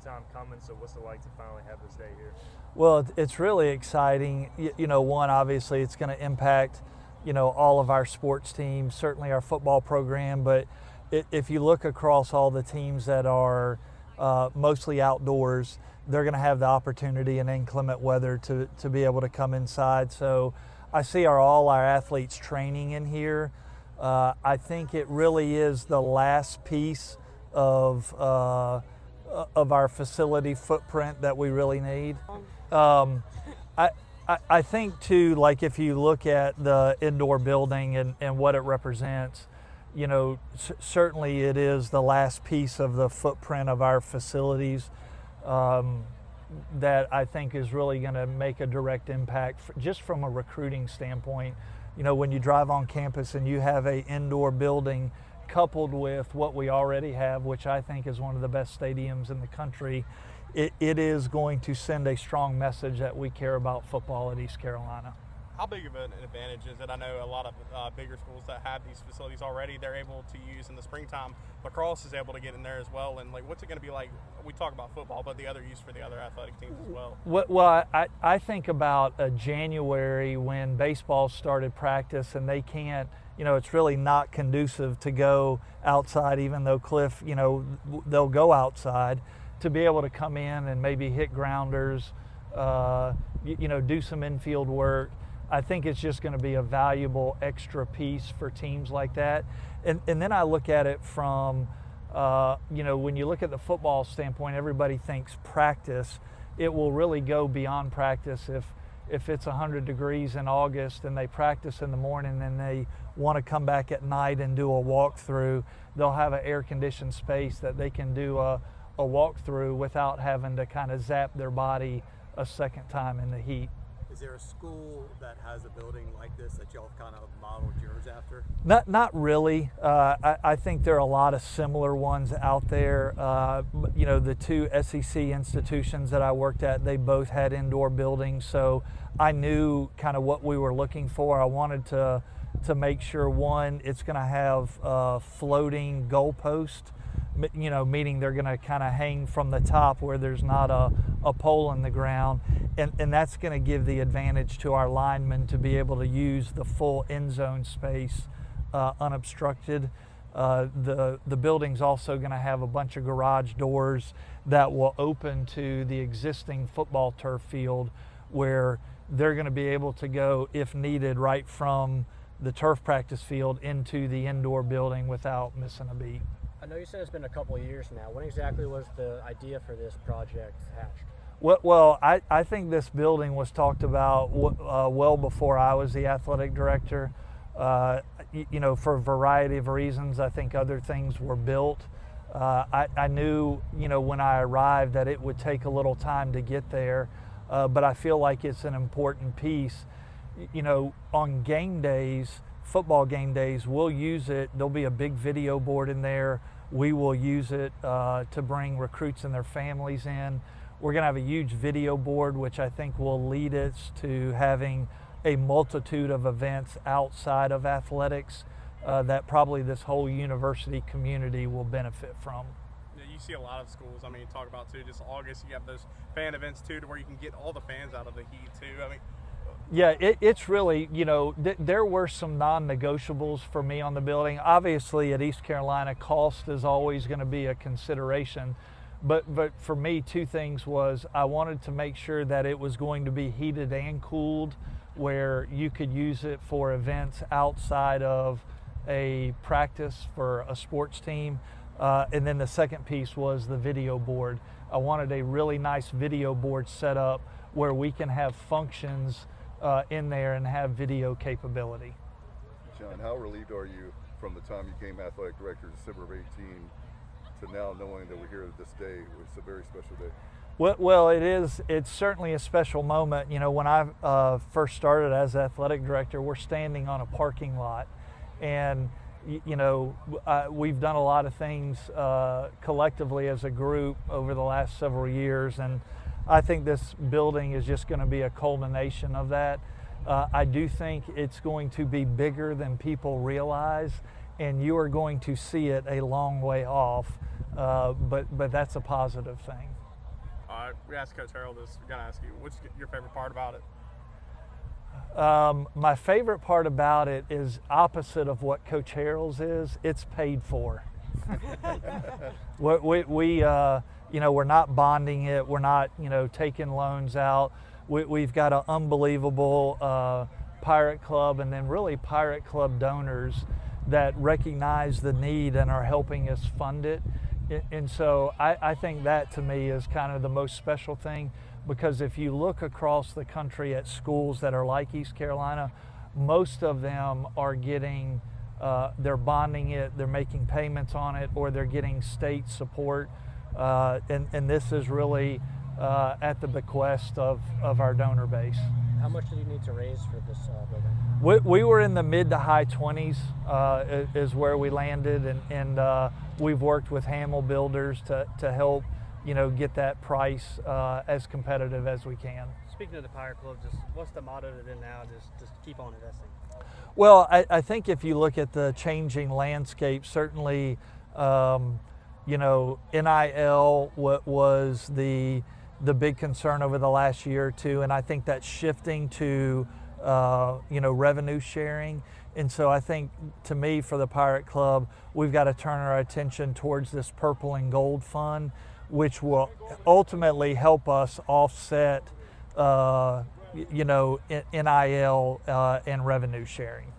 time coming, so what's it like to finally have this day here? Well, it's really exciting. One, obviously it's going to impact, all of our sports teams, certainly our football program, but if you look across all the teams that are mostly outdoors, they're going to have the opportunity in inclement weather to be able to come inside. So I see all our athletes training in here. I think it really is the last piece of our facility footprint that we really need. I think too, like if you look at the indoor building and what it represents, certainly it is the last piece of the footprint of our facilities that I think is really going to make a direct impact just from a recruiting standpoint. When you drive on campus and you have an indoor building coupled with what we already have, which I think is one of the best stadiums in the country, it is going to send a strong message that we care about football at East Carolina. How big of an advantage is it? I know a lot of bigger schools that have these facilities already, they're able to use in the springtime. Lacrosse is able to get in there as well. And what's it going to be like? We talk about football, but the other use for the other athletic teams as well. Well, I think about January when baseball started practice, and they can't, it's really not conducive to go outside, even though Cliff, they'll go outside, to be able to come in and maybe hit grounders, do some infield work. I think it's just going to be a valuable extra piece for teams like that. And then I look at it from, when you look at the football standpoint, everybody thinks practice. It will really go beyond practice. If it's 100 degrees in August and they practice in the morning and they want to come back at night and do a walkthrough, they'll have an air-conditioned space that they can do a walkthrough without having to kind of zap their body a second time in the heat. Is there a school that has a building like this that y'all kind of modeled yours after? Not really. I think there are a lot of similar ones out there. The two SEC institutions that I worked at, they both had indoor buildings, so I knew kind of what we were looking for. I wanted to make sure, one, it's going to have a floating goalpost, meaning they're going to kind of hang from the top where there's not a pole in the ground. And that's going to give the advantage to our linemen to be able to use the full end zone space unobstructed. The building's also going to have a bunch of garage doors that will open to the existing football turf field, where they're going to be able to go, if needed, right from the turf practice field into the indoor building without missing a beat. I know you said it's been a couple of years now. When exactly was the idea for this project hatched? Well, I think this building was talked about well before I was the athletic director. For a variety of reasons, I think other things were built. I knew, when I arrived, that it would take a little time to get there, but I feel like it's an important piece. On game days, football game days, we'll use it. There'll be a big video board in there. We will use it to bring recruits and their families in. We're going to have a huge video board, which I think will lead us to having a multitude of events outside of athletics that probably this whole university community will benefit from. You see a lot of schools, you talk about too, just August, you have those fan events too, to where you can get all the fans out of the heat too. Yeah, it's really, there were some non-negotiables for me on the building. Obviously, at East Carolina, cost is always going to be a consideration. But for me, two things was I wanted to make sure that it was going to be heated and cooled, where you could use it for events outside of a practice for a sports team. And then the second piece was the video board. I wanted a really nice video board set up where we can have functions in there and have video capability. Jon, how relieved are you from the time you came athletic director December of 18 to now knowing that we're here this day? It's a very special day. Well, it's certainly a special moment. When I first started as athletic director, we're standing on a parking lot, and we've done a lot of things collectively as a group over the last several years, and I think this building is just going to be a culmination of that. I do think it's going to be bigger than people realize, and you are going to see it a long way off, but that's a positive thing. We asked Coach Harold this. We're gonna ask you, what's your favorite part about it? My favorite part about it is opposite of what Coach Harold's is. It's paid for. we we're not bonding it. We're not, taking loans out. We've got an unbelievable Pirate Club, and then really Pirate Club donors that recognize the need and are helping us fund it. And so I think that to me is kind of the most special thing, because if you look across the country at schools that are like East Carolina, most of them are getting, they're bonding it, they're making payments on it, or they're getting state support. And this is really at the bequest of our donor base. How much do you need to raise for this building? We were in the mid to high 20s is where we landed, and we've worked with Hamill Builders to help get that price as competitive as we can. Speaking of the Pirate Club, just what's the motto to them now? Just keep on investing. Well, I think if you look at the changing landscape, certainly NIL was the big concern over the last year or two, and I think that's shifting to revenue sharing. And so I think, to me, for the Pirate Club, we've got to turn our attention towards this purple and gold fund, which will ultimately help us offset NIL and revenue sharing.